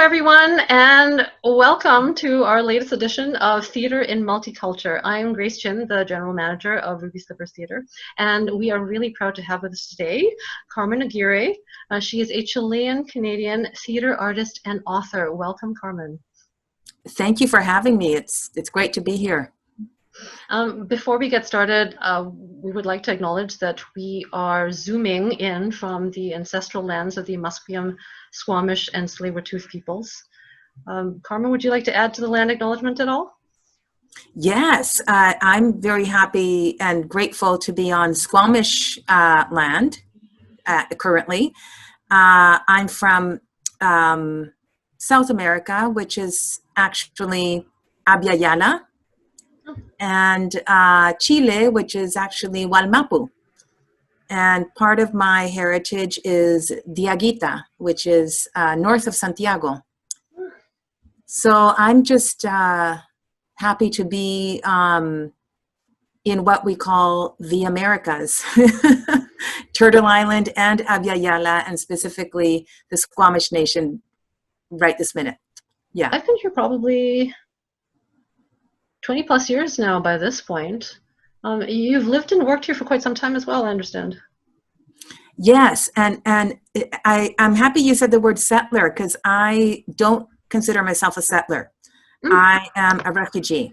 everyone, and welcome to our latest edition of Theater in Multiculture. I'm Grace Chin, the General Manager of Ruby Slippers Theater, and we are really proud to have with us today Carmen Aguirre. She is a Chilean-Canadian theater artist and author. Welcome, Carmen. Thank you for having me. It's great to be here. Before we get started, we would like to acknowledge that we are zooming in from the ancestral lands of the Musqueam, Squamish, and Tsleil-Waututh peoples. Carmen, would you like to add to the land acknowledgement at all? Yes, I'm very happy and grateful to be on Squamish land currently. I'm from South America, which is actually Abya, and Chile, which is actually Wallmapu. And part of my heritage is Diaguita, which is north of Santiago. So I'm just happy to be in what we call the Americas, Turtle Island and Abya, and specifically the Squamish Nation right this minute. Yeah. I've been here probably 20 plus years now by this point. You've lived and worked here for quite some time as well, I understand. Yes, and I'm happy you said the word settler, because I don't consider myself a settler. I am a refugee.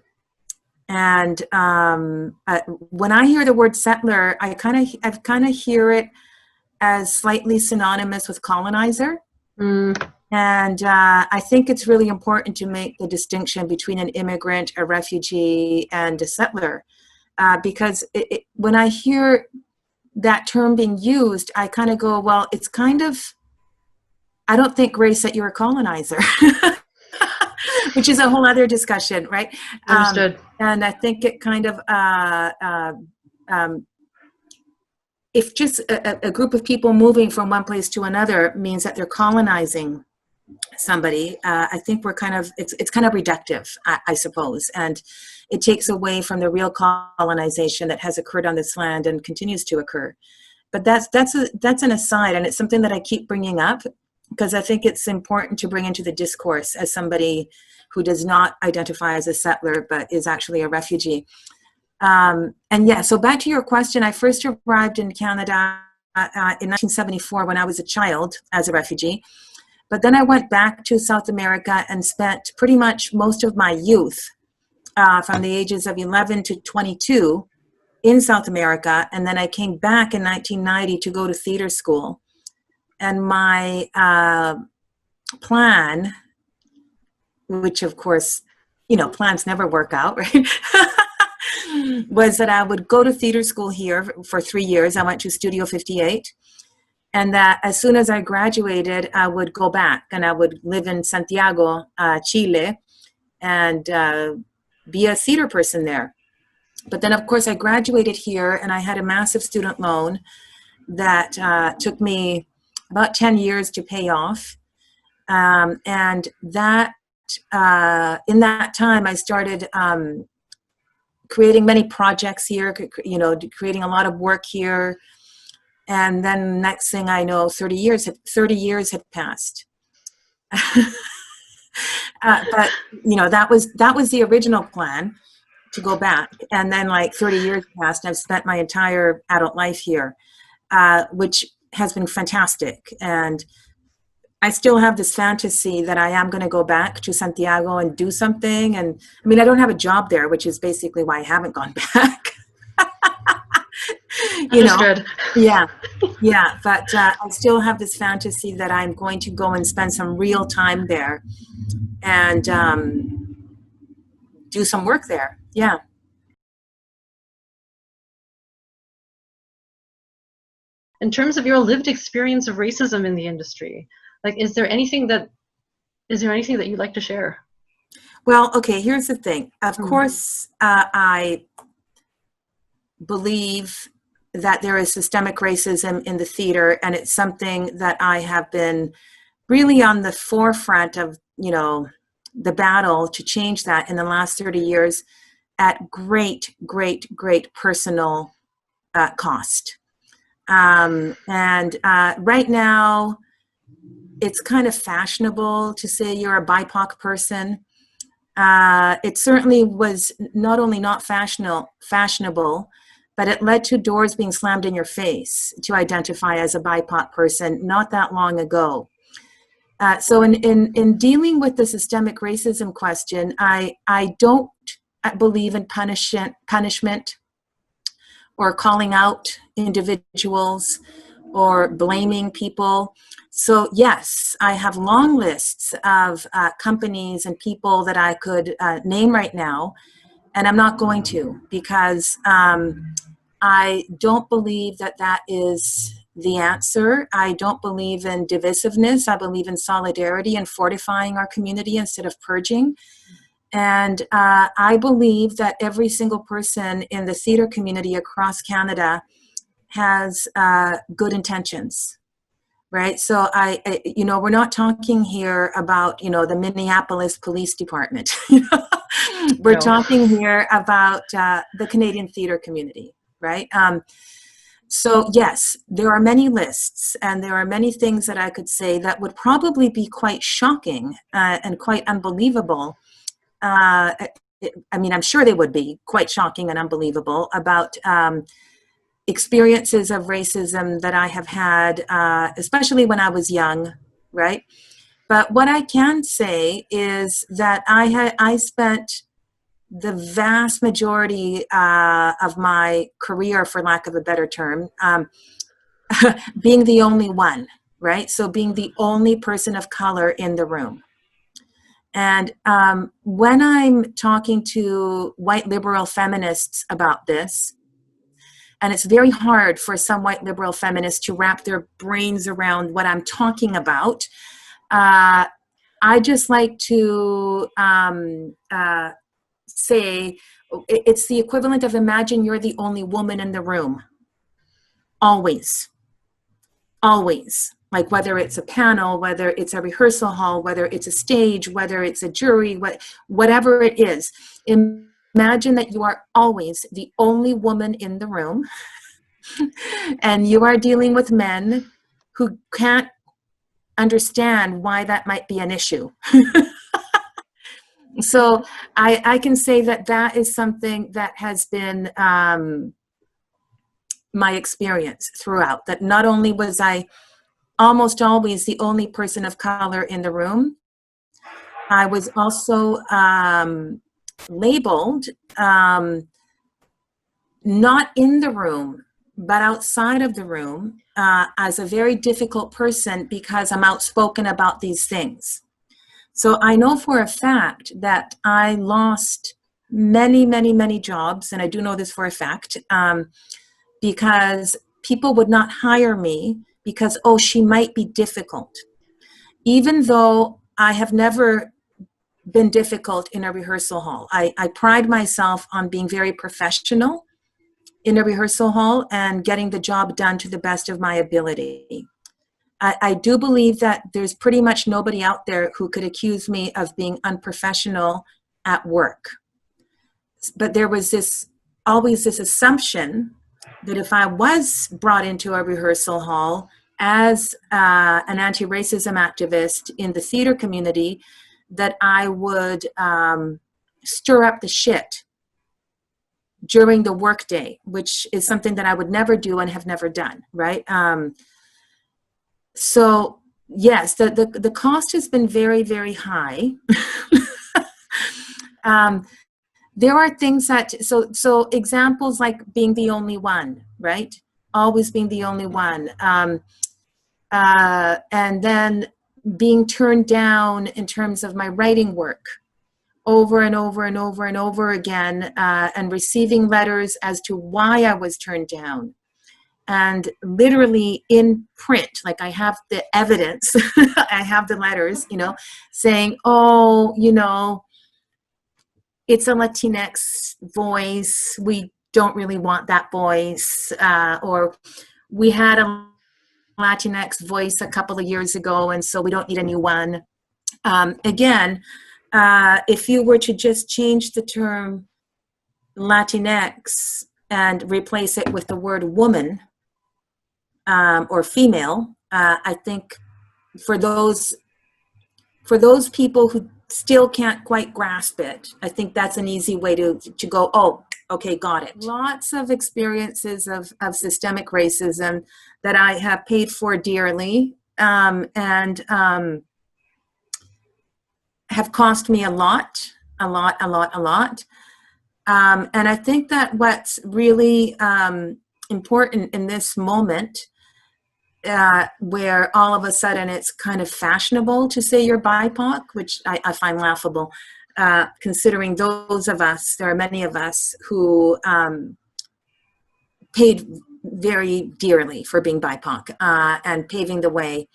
And when I hear the word settler, I kind of hear it as slightly synonymous with colonizer. And I think it's really important to make the distinction between an immigrant, a refugee, and a settler, because when I hear that term being used, I kind of go, well, it's kind of, I don't think, Grace, that you're a colonizer, which is a whole other discussion, right? Understood. And I think it kind of, if just a group of people moving from one place to another means that they're colonizing somebody, I think it's kind of reductive, I suppose, and it takes away from the real colonization that has occurred on this land and continues to occur. But that's an aside, and it's something that I keep bringing up because I think it's important to bring into the discourse as somebody who does not identify as a settler but is actually a refugee. And yeah, so back to your question, I first arrived in Canada in 1974 when I was a child as a refugee. But then I went back to South America and spent pretty much most of my youth from the ages of 11 to 22 in South America. And then I came back in 1990 to go to theater school. And my plan, which of course, plans never work out, right? was that I would go to theater school here for 3 years. I went to Studio 58. And that as soon as I graduated, I would go back and I would live in Santiago, Chile, and be a theater person there. But then, of course, I graduated here and I had a massive student loan that took me about 10 years to pay off. And that in that time, I started creating many projects here, creating a lot of work here. And then next thing I know, 30 years had passed. But that was the original plan, to go back. And then like 30 years passed, and I've spent my entire adult life here, which has been fantastic. And I still have this fantasy that I am going to go back to Santiago and do something. And I mean, I don't have a job there, which is basically why I haven't gone back. Understood. Yeah. But I still have this fantasy that I'm going to go and spend some real time there and do some work there. Yeah. In terms of your lived experience of racism in the industry, like, is there anything that you'd like to share? Well, okay, here's the thing. Of course, I believe that there is systemic racism in the theater, and it's something that I have been really on the forefront of, the battle to change that in the last 30 years at great personal cost. And right now, it's kind of fashionable to say you're a BIPOC person. It certainly was not only not fashionable, but it led to doors being slammed in your face to identify as a BIPOC person not that long ago. So in dealing with the systemic racism question, I don't believe in punishment or calling out individuals or blaming people. So yes, I have long lists of companies and people that I could name right now, and I'm not going to, because I don't believe that that is the answer. I don't believe in divisiveness. I believe in solidarity and fortifying our community instead of purging. And I believe that every single person in the theater community across Canada has good intentions, right? So we're not talking here about, the Minneapolis Police Department. We're talking here about the Canadian theater community, right? So yes, there are many lists, and there are many things that I could say that would probably be quite shocking and quite unbelievable. I'm sure they would be quite shocking and unbelievable about experiences of racism that I have had, especially when I was young, right? But what I can say is that I spent the vast majority of my career, for lack of a better term, being the only one, right? So being the only person of color in the room. And when I'm talking to white liberal feminists about this, and it's very hard for some white liberal feminists to wrap their brains around what I'm talking about, I just like to say it's the equivalent of imagine you're the only woman in the room. Always. Like whether it's a panel, whether it's a rehearsal hall, whether it's a stage, whether it's a jury, whatever it is. Imagine that you are always the only woman in the room and you are dealing with men who can't understand why that might be an issue. So I can say that is something that has been my experience throughout, that not only was I almost always the only person of color in the room, I was also labeled, not in the room, but outside of the room, as a very difficult person because I'm outspoken about these things. So I know for a fact that I lost many, many, many jobs, and I do know this for a fact, because people would not hire me because, oh, she might be difficult. Even though I have never been difficult in a rehearsal hall. I pride myself on being very professional in a rehearsal hall and getting the job done to the best of my ability. I do believe that there's pretty much nobody out there who could accuse me of being unprofessional at work. But there was always this assumption that if I was brought into a rehearsal hall as an anti-racism activist in the theater community, that I would stir up the shit during the workday, which is something that I would never do and have never done, right? So yes, the cost has been very, very high. There are things that, so examples like being the only one, right? Always being the only one. And then being turned down in terms of my writing work over and over and over and over again, and receiving letters as to why I was turned down. And literally in print, like I have the evidence, I have the letters, saying, oh, it's a Latinx voice. We don't really want that voice. Or we had a Latinx voice a couple of years ago, and so we don't need a new one. Again, if you were to just change the term Latinx and replace it with the word woman or female, I think for those people who still can't quite grasp it, I think that's an easy way to go, oh, okay, got it. Lots of experiences of systemic racism that I have paid for dearly, and have cost me a lot. And I think that what's really important in this moment, where all of a sudden it's kind of fashionable to say you're BIPOC, which I find laughable, considering those of us, there are many of us who paid very dearly for being BIPOC and paving the way,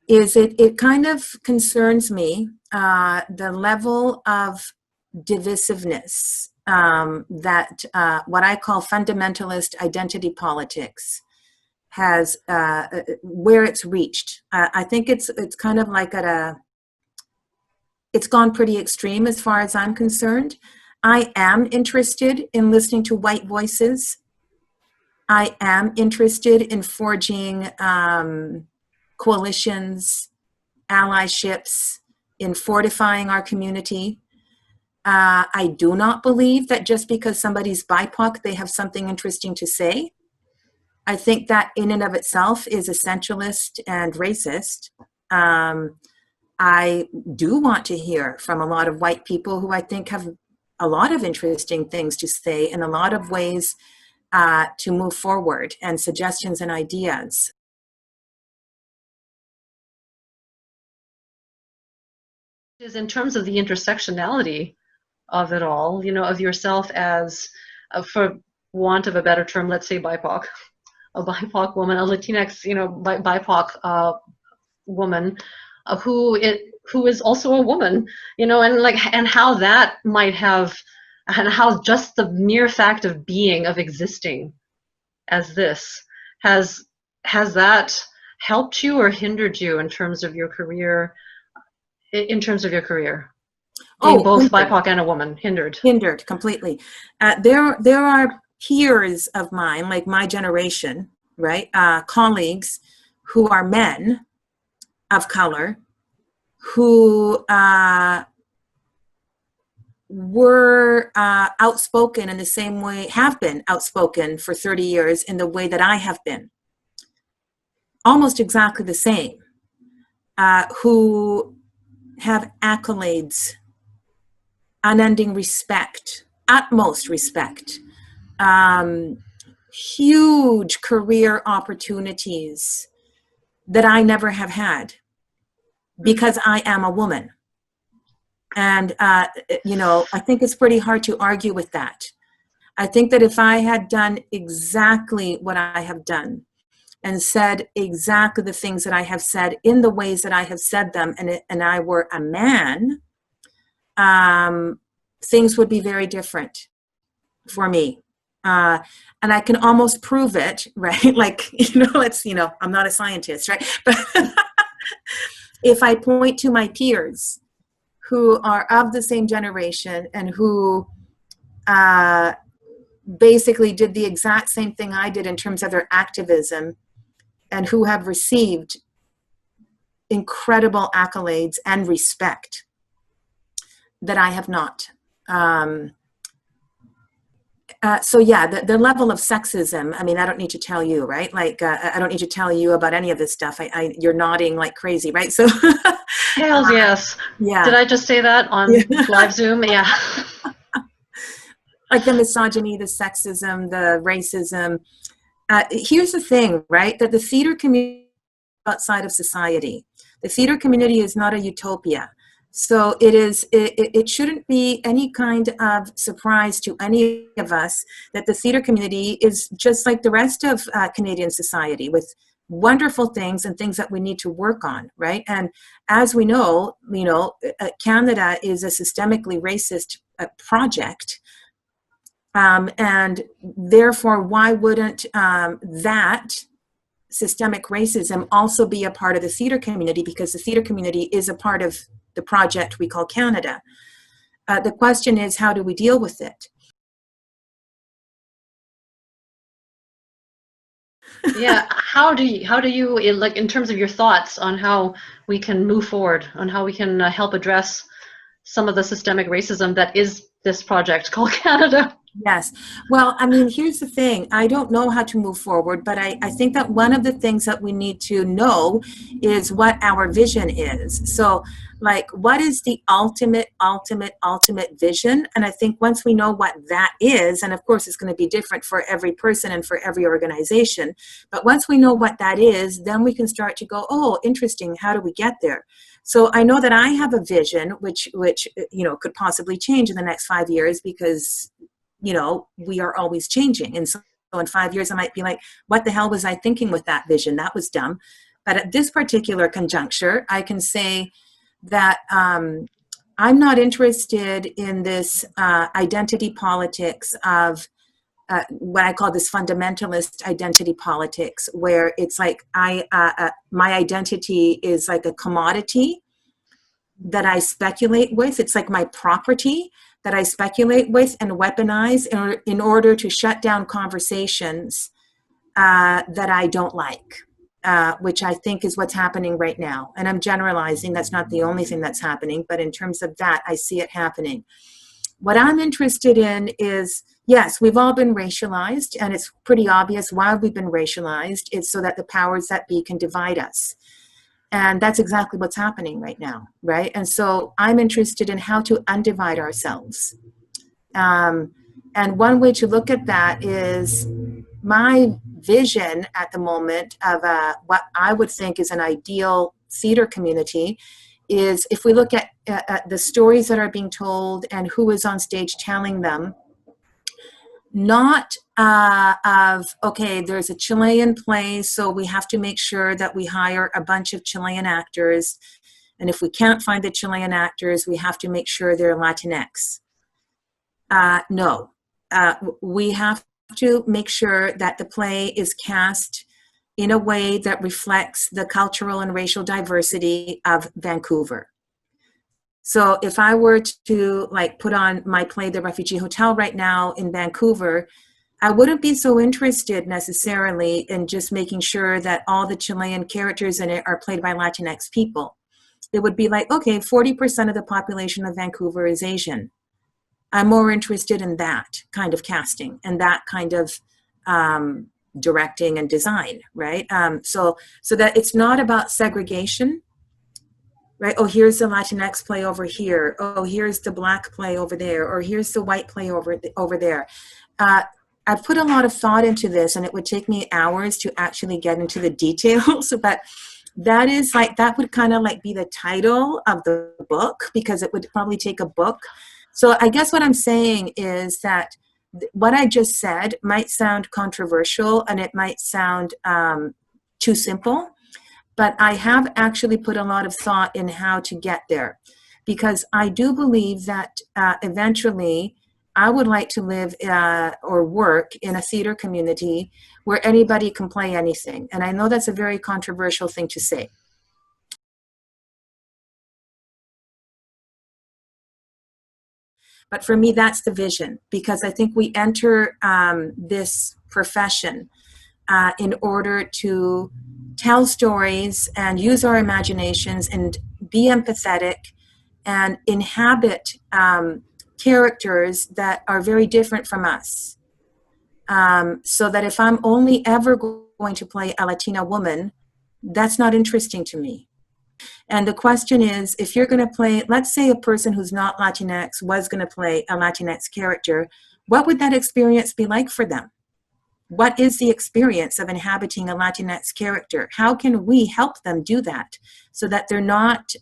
is it kind of concerns me, the level of divisiveness that what I call fundamentalist identity politics has, where it's reached. I think it's kind of like it's gone pretty extreme as far as I'm concerned. I am interested in listening to white voices. I am interested in forging coalitions, allyships, in fortifying our community. I do not believe that just because somebody's BIPOC, they have something interesting to say. I think that in and of itself is essentialist and racist. I do want to hear from a lot of white people who I think have a lot of interesting things to say and a lot of ways to move forward, and suggestions and ideas. Is in terms of the intersectionality of it all, you know, of yourself as, for want of a better term, let's say BIPOC, a BIPOC woman, a Latinx, you know, BIPOC woman, who is also a woman, you know, and how that might have, and how just the mere fact of being, of existing as this, has that helped you or hindered you in terms of your career? In terms of your career, being both hindered. BIPOC and a woman, hindered Completely. There are peers of mine, like my generation, right? Colleagues who are men of color who were outspoken in the same way, have been outspoken for 30 years in the way that I have been. Almost exactly the same. Who have accolades, unending respect, utmost respect, huge career opportunities that I never have had because I am a woman. And, you know, I think it's pretty hard to argue with that. I think that if I had done exactly what I have done and said exactly the things that I have said in the ways that I have said them, and I were a man, things would be very different for me. And I can almost prove it, right? Like, I'm not a scientist, right? But if I point to my peers who are of the same generation and who basically did the exact same thing I did in terms of their activism, and who have received incredible accolades and respect that I have not. So yeah, the level of sexism, I mean, I don't need to tell you, right? Like, I don't need to tell you about any of this stuff. You're nodding like crazy, right? So Hells yes. Yeah. Did I just say that on live Zoom? Yeah. Like the misogyny, the sexism, the racism. Here's the thing, right? That the theater community outside of society. The theater community is not a utopia. So it shouldn't be any kind of surprise to any of us that the theater community is just like the rest of Canadian society, with wonderful things and things that we need to work on, right? And as we know, Canada is a systemically racist project. And therefore, why wouldn't that systemic racism also be a part of the theater community? Because the theater community is a part of the project we call Canada. The question is, how do we deal with it? Yeah, how do you like in terms of your thoughts on how we can move forward, on how we can help address some of the systemic racism that is this project called Canada? Yes. Well, I mean, here's the thing. I don't know how to move forward, but I think that one of the things that we need to know is what our vision is. So, like, what is the ultimate vision? And I think once we know what that is, and of course, it's going to be different for every person and for every organization, but once we know what that is, then we can start to go, oh, interesting. How do we get there? So I know that I have a vision, which could possibly change in the next 5 years because we are always changing. And so in 5 years, I might be like, what the hell was I thinking with that vision? That was dumb. But at this particular conjuncture, I can say that I'm not interested in this identity politics of what I call this fundamentalist identity politics, where it's like my identity is like a commodity that I speculate with. It's like my property that I speculate with and weaponize in order to shut down conversations that I don't like, which I think is what's happening right now. And I'm generalizing, that's not the only thing that's happening, but in terms of that, I see it happening. What I'm interested in is, yes, we've all been racialized, and it's pretty obvious why we've been racialized. It's so that the powers that be can divide us. And that's exactly what's happening right now, right? And so I'm interested in how to undivide ourselves. And one way to look at that is my vision at the moment of what I would think is an ideal theater community is if we look at the stories that are being told and who is on stage telling them, not okay, there's a Chilean play, so we have to make sure that we hire a bunch of Chilean actors. And if we can't find the Chilean actors, we have to make sure they're Latinx. No, we have to make sure that the play is cast in a way that reflects the cultural and racial diversity of Vancouver. So if I were to put on my play, The Refugee Hotel, right now in Vancouver, I wouldn't be so interested necessarily in just making sure that all the Chilean characters in it are played by Latinx people. It would be like, okay, 40% of the population of Vancouver is Asian. I'm more interested in that kind of casting and that kind of directing and design, right? So that it's not about segregation. Right? Oh, here's the Latinx play over here. Oh, here's the Black play over there. Or here's the white play over there. I've put a lot of thought into this, and it would take me hours to actually get into the details. But that would kind of be the title of the book, because it would probably take a book. So I guess what I'm saying is that what I just said might sound controversial, and it might sound too simple. But I have actually put a lot of thought in how to get there, because I do believe that eventually I would like to live or work in a theater community where anybody can play anything. And I know that's a very controversial thing to say. But for me, that's the vision, because I think we enter this profession in order to tell stories and use our imaginations and be empathetic and inhabit characters that are very different from us. So that if I'm only ever going to play a Latina woman, that's not interesting to me. And the question is, if you're going to play, let's say a person who's not Latinx was going to play a Latinx character, what would that experience be like for them? What is the experience of inhabiting a Latinx character? How can we help them do that so that they're not,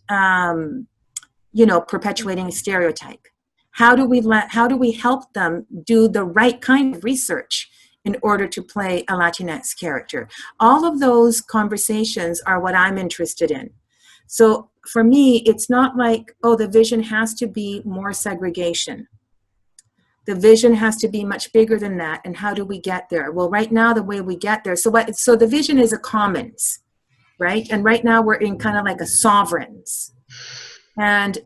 perpetuating a stereotype? How do we help them do the right kind of research in order to play a Latinx character? All of those conversations are what I'm interested in. So for me, it's not like, oh, the vision has to be more segregation. The vision has to be much bigger than that. And how do we get there? Well, right now, the way we get there, so the vision is a commons, right? And right now we're in kind of like a sovereigns. And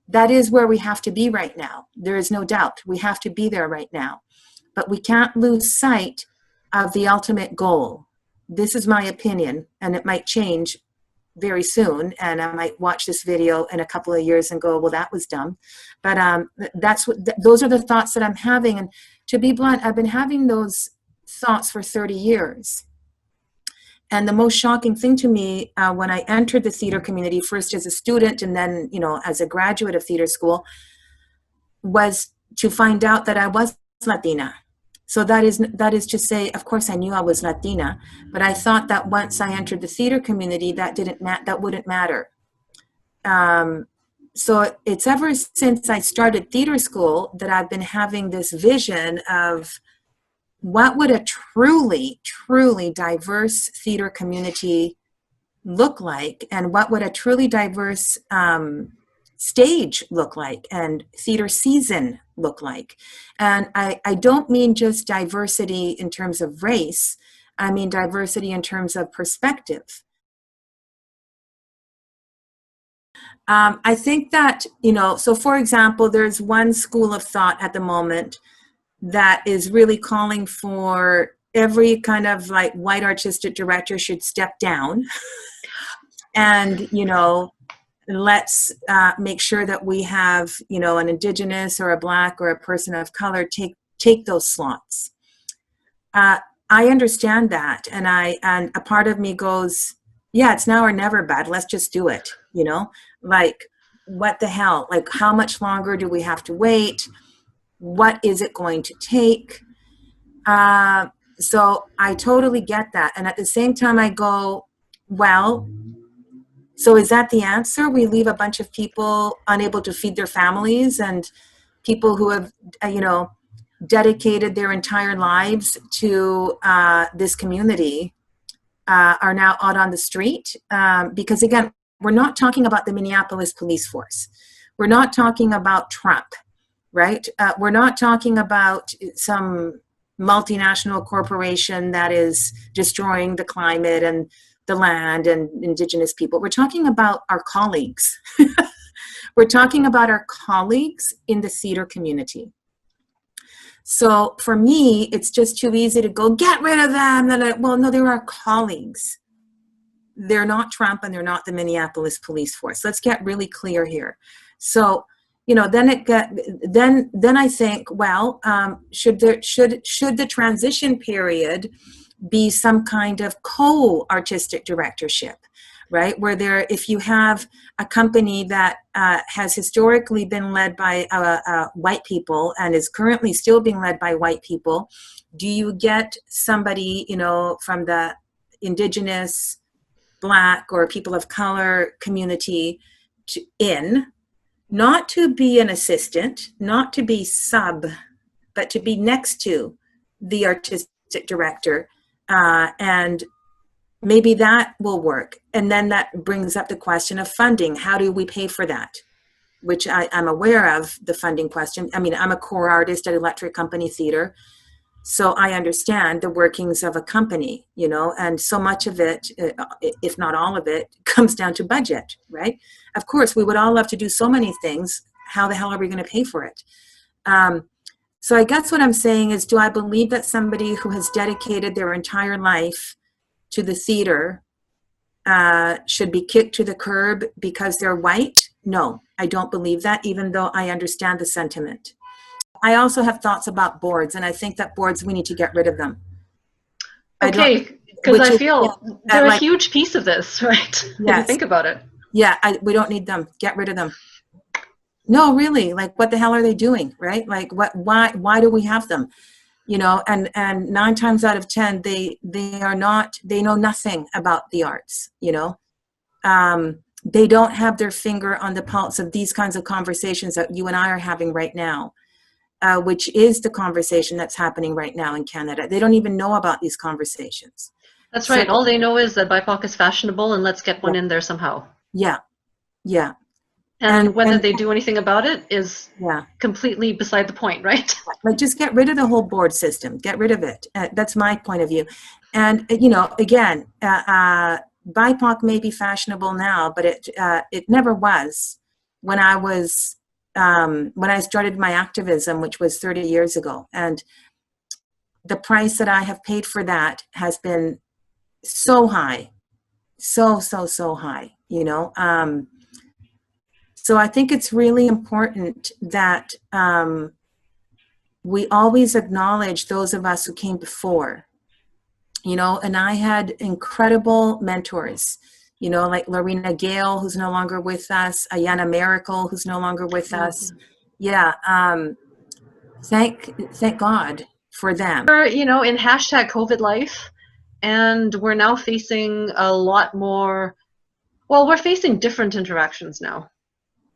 that is where we have to be right now. There is no doubt. We have to be there right now. But we can't lose sight of the ultimate goal. this is my opinion, and it might change very soon, and I might watch this video in a couple of years and go, well, that was dumb. But those are the thoughts that I'm having. And to be blunt, I've been having those thoughts for 30 years. And the most shocking thing to me when I entered the theater community, first as a student and then, as a graduate of theater school, was to find out that I was Latina. So that is to say, of course, I knew I was Latina, but I thought that once I entered the theater community, that wouldn't matter. So it's ever since I started theater school that I've been having this vision of what would a truly, truly diverse theater community look like, and what would a truly diverse stage look like, and theater season look like. And I don't mean just diversity in terms of race, I mean diversity in terms of perspective. I think that, so for example, there's one school of thought at the moment that is really calling for every kind of like white artistic director should step down and, let's make sure that we have, an Indigenous or a Black or a person of color take those slots. I understand that, and a part of me goes, yeah, it's now or never, bad. Let's just do it. Like, what the hell? Like, how much longer do we have to wait? What is it going to take? So I totally get that, and at the same time, I go, well. So is that the answer? We leave a bunch of people unable to feed their families, and people who have, dedicated their entire lives to this community are now out on the street. Because again, we're not talking about the Minneapolis police force. We're not talking about Trump, right? We're not talking about some multinational corporation that is destroying the climate and the land and Indigenous people. We're talking about our colleagues. We're talking about our colleagues in the theater community. So for me, it's just too easy to go, get rid of them. Well, no, they're our colleagues. They're not Trump, and they're not the Minneapolis police force. Let's get really clear here. So, then I think, well, should the transition period be some kind of co-artistic directorship, right? Where if you have a company that has historically been led by white people and is currently still being led by white people, do you get somebody, from the Indigenous, Black, or people of color community not to be an assistant, not to be sub, but to be next to the artistic director? And maybe that will work. And then that brings up the question of funding. How do we pay for that? Which I'm aware of the funding question. I mean, I'm a core artist at Electric Company Theater, so I understand the workings of a company, and so much of it, if not all of it, comes down to budget, right? Of course, we would all love to do so many things. How the hell are we going to pay for it? So I guess what I'm saying is, do I believe that somebody who has dedicated their entire life to the theater should be kicked to the curb because they're white? No, I don't believe that, even though I understand the sentiment. I also have thoughts about boards, and I think that boards, we need to get rid of them. Okay, because I feel they're a huge piece of this, right? Yes. If you think about it. Yeah, we don't need them. Get rid of them. No, really, like, what the hell are they doing, right? Like, why do we have them? And 9 times out of 10, they know nothing about the arts, they don't have their finger on the pulse of these kinds of conversations that you and I are having right now, which is the conversation that's happening right now in Canada. They don't even know about these conversations. That's right. All they know is that BIPOC is fashionable, and let's get one in there somehow. Yeah. And whether they do anything about it is completely beside the point, right? Like, just get rid of the whole board system. Get rid of it. That's my point of view. And, again, BIPOC may be fashionable now, but it never was when I was, when I started my activism, which was 30 years ago. And the price that I have paid for that has been so high, so high, you know. So I think it's really important that we always acknowledge those of us who came before, you know. And I had incredible mentors, you know, like Lorena Gale, who's no longer with us, Ayana Miracle, who's no longer with us. Yeah. Thank God for them. We're, you know, in hashtag COVID life, and we're now facing a lot more, well, we're facing different interactions now,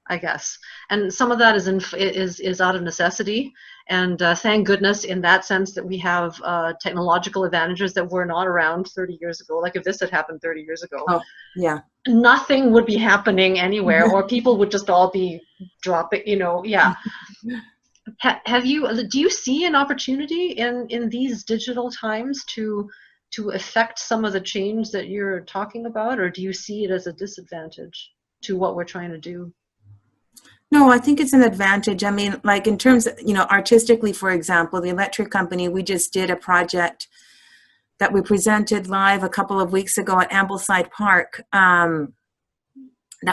I guess. And some of that is out of necessity. And thank goodness in that sense that we have technological advantages that were not around 30 years ago. Like if this had happened 30 years ago, Oh, yeah. nothing would be happening anywhere, or people would just all be dropping, you know, yeah. Do you see an opportunity in these digital times to affect some of the change that you're talking about, or do you see it as a disadvantage to what we're trying to do? No, I think it's an advantage. I mean, like in terms of, you know, artistically, for example, the electric company, we just did a project that we presented live a couple of weeks ago at Ambleside Park. That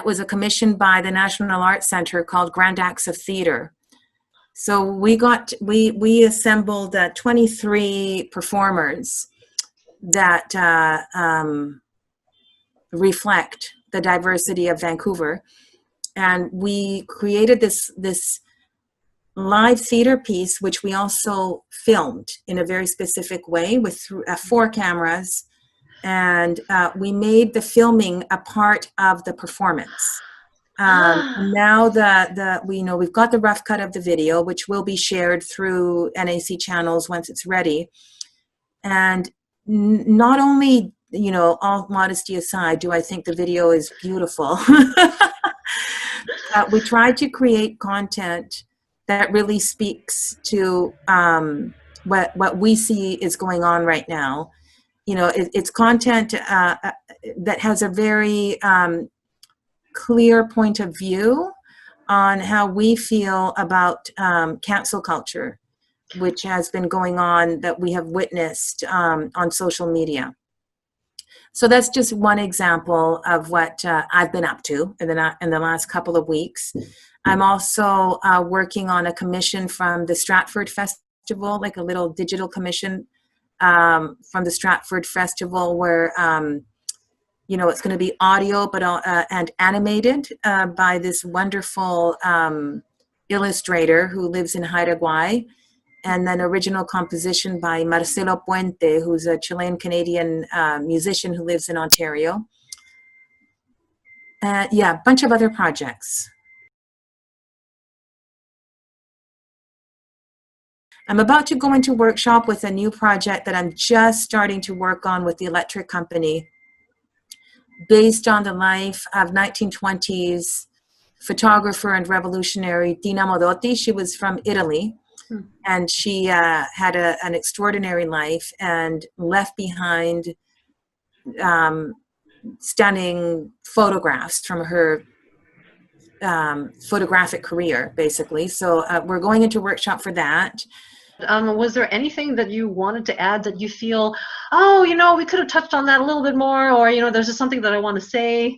was a commission by the National Arts Center called Grand Acts of Theater. So we assembled 23 performers that reflect the diversity of Vancouver. And we created this live theater piece, which we also filmed in a very specific way with 4 cameras. And we made the filming a part of the performance. And now we've got the rough cut of the video, which will be shared through NAC channels once it's ready. And not only, you know, all modesty aside, do I think the video is beautiful. We tried to create content that really speaks to what we see is going on right now. You know, it's content that has a very clear point of view on how we feel about cancel culture, which has been going on, that we have witnessed on social media. So that's just one example of what I've been up to in the last couple of weeks. I'm also working on a commission from the Stratford Festival, like a little digital commission from the Stratford Festival, where you know, it's going to be audio but and animated by this wonderful illustrator who lives in Haida, and then original composition by Marcelo Puente, who's a Chilean-Canadian musician who lives in Ontario. Yeah, a bunch of other projects. I'm about to go into workshop with a new project that I'm just starting to work on with the electric company, based on the life of 1920s photographer and revolutionary Tina Modotti. She was from Italy. And she had an extraordinary life and left behind stunning photographs from her photographic career, basically. So we're going into workshop for that. Was there anything that you wanted to add that you feel, oh, you know, we could have touched on that a little bit more, or, you know, there's just something that I want to say?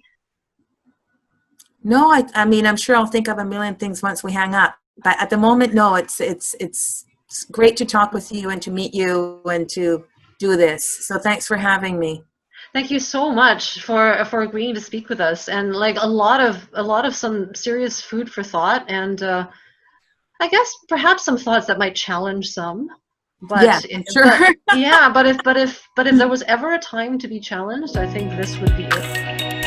No, I mean, I'm sure I'll think of a million things once we hang up. But at the moment, no, it's great to talk with you and to meet you and to do this. So thanks for having me. Thank you so much for agreeing to speak with us, and like a lot of some serious food for thought, and I guess perhaps some thoughts that might challenge some. But yeah, sure. But if there was ever a time to be challenged, I think this would be it.